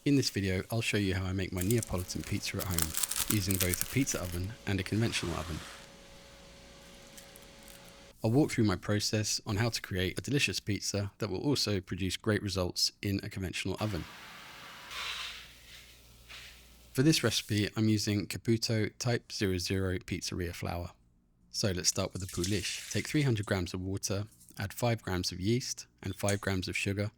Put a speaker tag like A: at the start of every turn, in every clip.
A: In this video, I'll show you how I make my Neapolitan pizza at home, using both a pizza oven and a conventional oven. I'll walk through my process on how to create a delicious pizza that will also produce great results in a conventional oven. For this recipe, I'm using Caputo Type 00 pizzeria flour. So let's start with the Poolish. Take 300 grams of water, add 5 grams of yeast and 5 grams of sugar.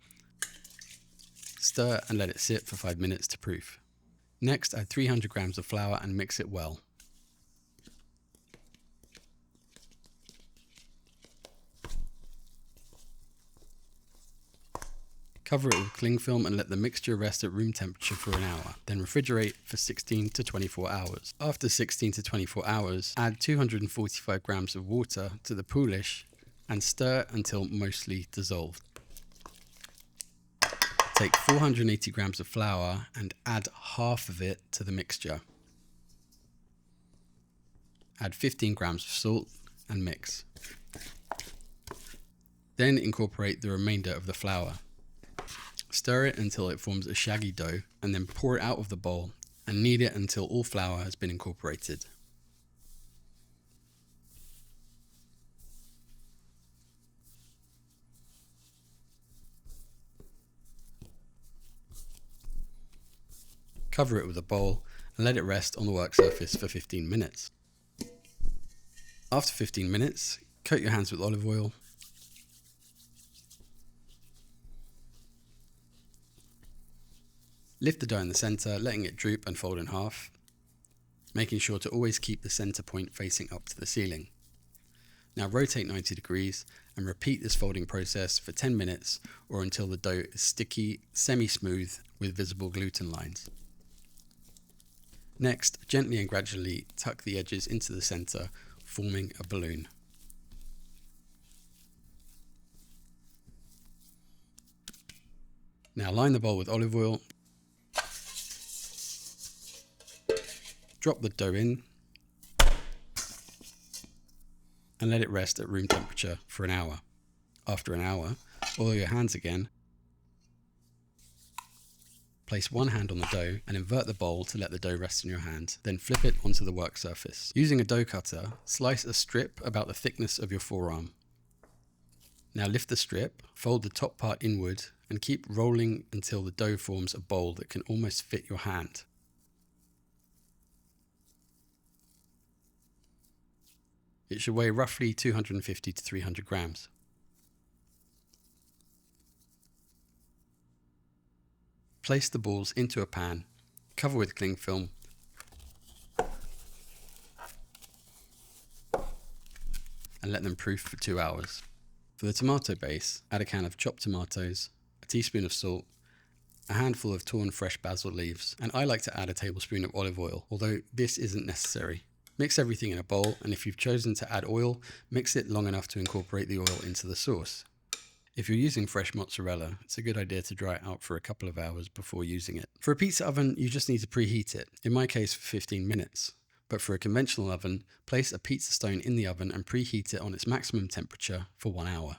A: Stir and let it sit for 5 minutes to proof. Next, add 300 grams of flour and mix it well. Cover it with cling film and let the mixture rest at room temperature for an hour, then refrigerate for 16 to 24 hours. After 16 to 24 hours, add 245 grams of water to the Poolish and stir until mostly dissolved. Take 480 grams of flour and add half of it to the mixture. Add 15 grams of salt and mix. Then incorporate the remainder of the flour. Stir it until it forms a shaggy dough and then pour it out of the bowl and knead it until all flour has been incorporated. Cover it with a bowl and let it rest on the work surface for 15 minutes. After 15 minutes, coat your hands with olive oil. Lift the dough in the center, letting it droop and fold in half, making sure to always keep the center point facing up to the ceiling. Now rotate 90 degrees and repeat this folding process for 10 minutes or until the dough is sticky, semi-smooth with visible gluten lines. Next, gently and gradually tuck the edges into the center, forming a balloon. Now line the bowl with olive oil. Drop the dough in and let it rest at room temperature for an hour. After an hour, oil your hands again. Place one hand on the dough and invert the bowl to let the dough rest in your hand, then flip it onto the work surface. Using a dough cutter, slice a strip about the thickness of your forearm. Now lift the strip, fold the top part inward and keep rolling until the dough forms a bowl that can almost fit your hand. It should weigh roughly 250 to 300 grams. Place the balls into a pan, cover with cling film, and let them proof for 2 hours. For the tomato base, add a can of chopped tomatoes, a teaspoon of salt, a handful of torn fresh basil leaves, and I like to add a tablespoon of olive oil, although this isn't necessary. Mix everything in a bowl, and if you've chosen to add oil, mix it long enough to incorporate the oil into the sauce. If you're using fresh mozzarella, it's a good idea to dry it out for a couple of hours before using it. For a pizza oven, you just need to preheat it, in my case for 15 minutes. But for a conventional oven, place a pizza stone in the oven and preheat it on its maximum temperature for 1 hour.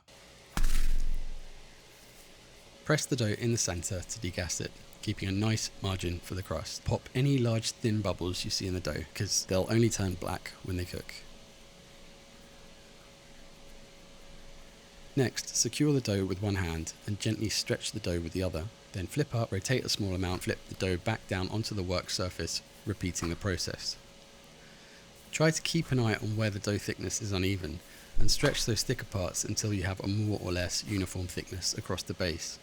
A: Press the dough in the center to degas it, keeping a nice margin for the crust. Pop any large thin bubbles you see in the dough, because they'll only turn black when they cook. Next, secure the dough with one hand and gently stretch the dough with the other. Then flip up, rotate a small amount, flip the dough back down onto the work surface, repeating the process. Try to keep an eye on where the dough thickness is uneven and stretch those thicker parts until you have a more or less uniform thickness across the base.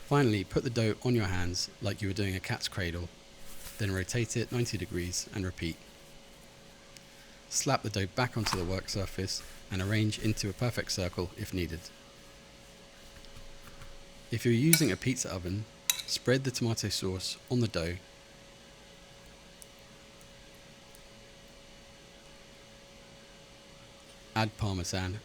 A: Finally, put the dough on your hands like you were doing a cat's cradle, then rotate it 90 degrees and repeat. Slap the dough back onto the work surface and arrange into a perfect circle if needed. If you're using a pizza oven, spread the tomato sauce on the dough. Add Parmesan,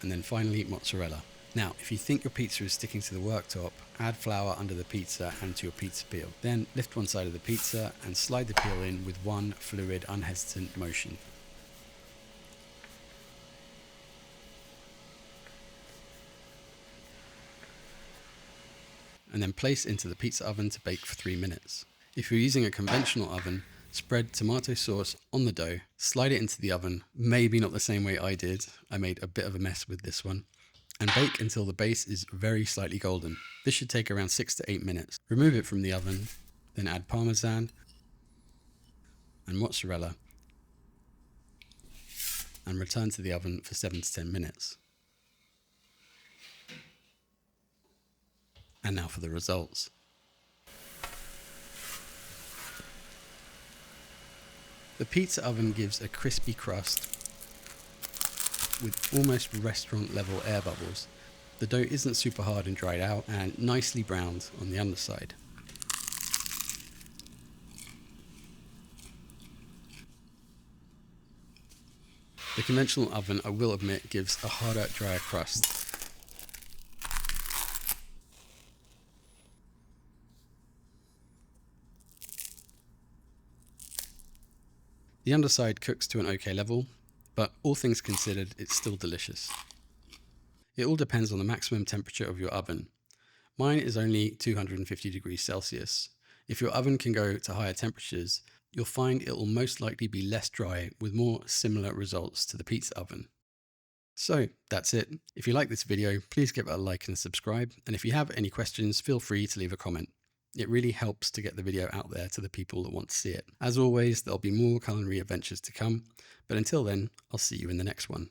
A: and then finally mozzarella. Now, if you think your pizza is sticking to the worktop, add flour under the pizza and to your pizza peel. Then lift one side of the pizza and slide the peel in with one fluid, unhesitant motion. And then place into the pizza oven to bake for 3 minutes. If you're using a conventional oven, spread tomato sauce on the dough, slide it into the oven, maybe not the same way I did, I made a bit of a mess with this one, and bake until the base is very slightly golden. This should take around 6 to 8 minutes. Remove it from the oven, then add Parmesan and Mozzarella, and return to the oven for 7 to 10 minutes. And now for the results. The pizza oven gives a crispy crust with almost restaurant level air bubbles. The dough isn't super hard and dried out, and nicely browned on the underside. The conventional oven, I will admit, gives a harder, drier crust. The underside cooks to an okay level, but all things considered, it's still delicious. It all depends on the maximum temperature of your oven. Mine is only 250 degrees Celsius. If your oven can go to higher temperatures, you'll find it will most likely be less dry with more similar results to the pizza oven. So that's it. If you like this video, please give it a like and subscribe. And if you have any questions, feel free to leave a comment. It really helps to get the video out there to the people that want to see it. As always, there'll be more culinary adventures to come. But until then, I'll see you in the next one.